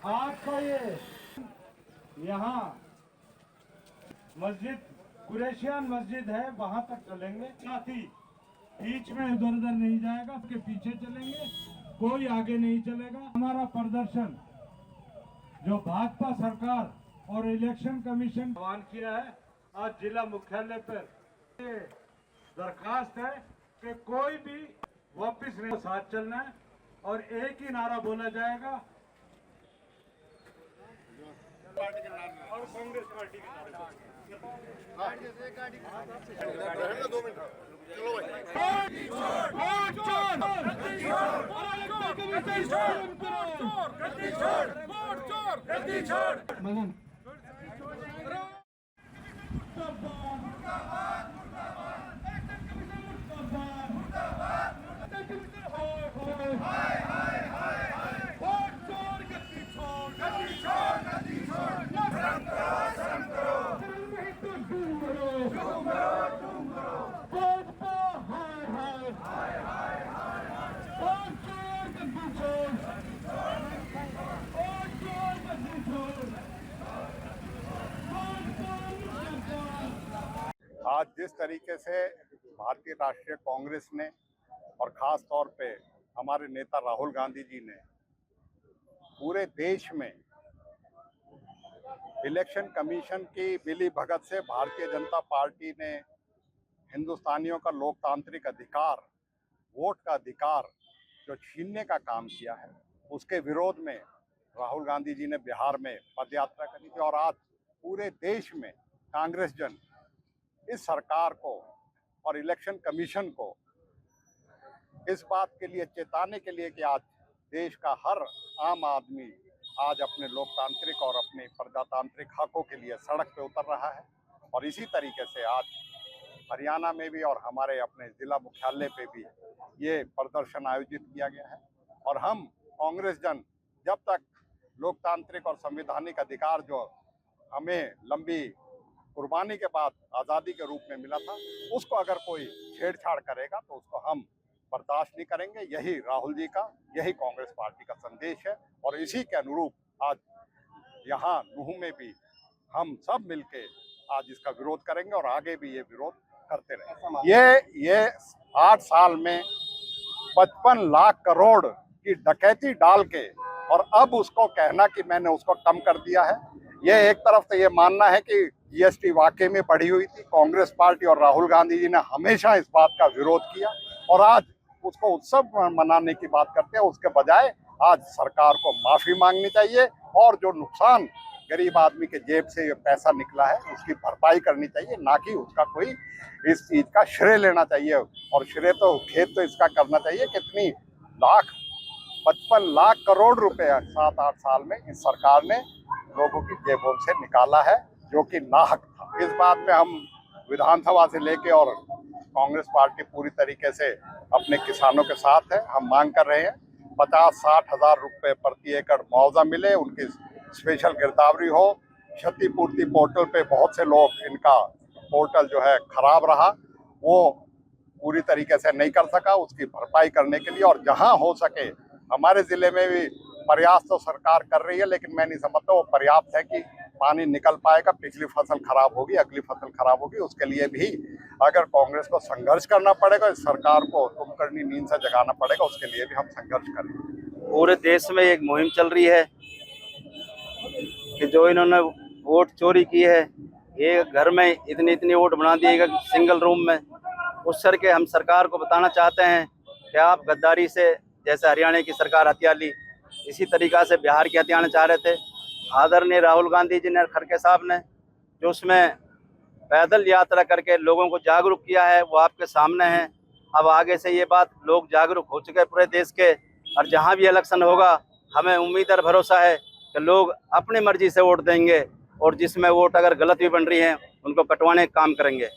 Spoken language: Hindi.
आपका ये यहाँ मस्जिद कुरैशियान मस्जिद है, वहां तक चलेंगे। साथ ही बीच में इधर उधर नहीं जाएगा, उसके पीछे चलेंगे, कोई आगे नहीं चलेगा। हमारा प्रदर्शन जो भाजपा सरकार और इलेक्शन कमीशन आह्वान किया है, आज जिला मुख्यालय पर दरखास्त है कि कोई भी वापिस नहीं, साथ चलना है और एक ही नारा बोला जाएगा और कांग्रेस पार्टी के नारे। आज जिस तरीके से भारतीय राष्ट्रीय कांग्रेस ने और ख़ास तौर पे हमारे नेता राहुल गांधी जी ने पूरे देश में इलेक्शन कमीशन की मिली भगत से भारतीय जनता पार्टी ने हिंदुस्तानियों का लोकतांत्रिक अधिकार, वोट का अधिकार जो छीनने का काम किया है, उसके विरोध में राहुल गांधी जी ने बिहार में पदयात्रा करी थी। और आज पूरे देश में कांग्रेस जन इस सरकार को और इलेक्शन कमीशन को इस बात के लिए चेताने के लिए कि आज देश का हर आम आदमी आज अपने लोकतांत्रिक और अपने प्रजातांत्रिक हकों के लिए सड़क पे उतर रहा है। और इसी तरीके से आज हरियाणा में भी और हमारे अपने जिला मुख्यालय पे भी ये प्रदर्शन आयोजित किया गया है। और हम कांग्रेस जन जब तक लोकतांत्रिक और संवैधानिक अधिकार जो हमें लंबी कुर्बानी के बाद आज़ादी के रूप में मिला था, उसको अगर कोई छेड़छाड़ करेगा तो उसको हम बर्दाश्त नहीं करेंगे। यही राहुल जी का, यही कांग्रेस पार्टी का संदेश है। और इसी के अनुरूप आज यहाँ नूह में भी हम सब मिलके आज इसका विरोध करेंगे और आगे भी ये विरोध करते रहेंगे। ये 8 साल में 55 लाख करोड़ की डकैती डाल के और अब उसको कहना कि मैंने उसको कम कर दिया है, ये एक तरफ तो ये मानना है कि जीएसटी वाकई में बढ़ी हुई थी। कांग्रेस पार्टी और राहुल गांधी जी ने हमेशा इस बात का विरोध किया और आज उसको उत्सव मनाने की बात करते हैं। उसके बजाय आज सरकार को माफी मांगनी चाहिए और जो नुकसान गरीब आदमी के जेब से ये पैसा निकला है उसकी भरपाई करनी चाहिए, ना कि उसका कोई इस चीज का श्रेय लेना चाहिए। और श्रेय तो खेत तो इसका करना चाहिए कितनी 55 लाख करोड़ रुपए 7-8 साल में इस सरकार ने लोगों की जेबों से निकाला है, जो कि नाहक था। इस बात में हम विधानसभा से लेके और कांग्रेस पार्टी पूरी तरीके से अपने किसानों के साथ है। हम मांग कर रहे हैं 50-60 हज़ार रुपये प्रति एकड़ मुआवजा मिले, उनकी स्पेशल गिरदावरी हो। क्षतिपूर्ति पोर्टल पे बहुत से लोग, इनका पोर्टल जो है खराब रहा, वो पूरी तरीके से नहीं कर सका, उसकी भरपाई करने के लिए। और जहां हो सके हमारे ज़िले में भी प्रयास तो सरकार कर रही है, लेकिन मैं नहीं समझता वो पर्याप्त है कि पानी निकल पाएगा। पिछली फसल खराब होगी, अगली फसल खराब होगी, उसके लिए भी अगर कांग्रेस को संघर्ष करना पड़ेगा, इस सरकार को कुंभकर्णी नींद से जगाना पड़ेगा, उसके लिए भी हम संघर्ष करेंगे। पूरे देश में एक मुहिम चल रही है कि जो इन्होंने वोट चोरी की है, ये घर में इतनी वोट बना दिएगा सिंगल रूम में, उस सर के हम सरकार को बताना चाहते हैं कि आप गद्दारी से, जैसे हरियाणा की सरकार हथियार ली, इसी तरीक़ा से बिहार की हथियाना चाह रहे थे। आदरणीय राहुल गांधी जी ने, खड़गे साहब ने, जो उसमें पैदल यात्रा करके लोगों को जागरूक किया है, वो आपके सामने है। अब आगे से ये बात लोग जागरूक हो चुके हैं पूरे देश के, और जहां भी इलेक्शन होगा हमें उम्मीद और भरोसा है कि लोग अपनी मर्जी से वोट देंगे, और जिसमें वोट अगर गलत भी बन रही है उनको कटवाने का काम करेंगे।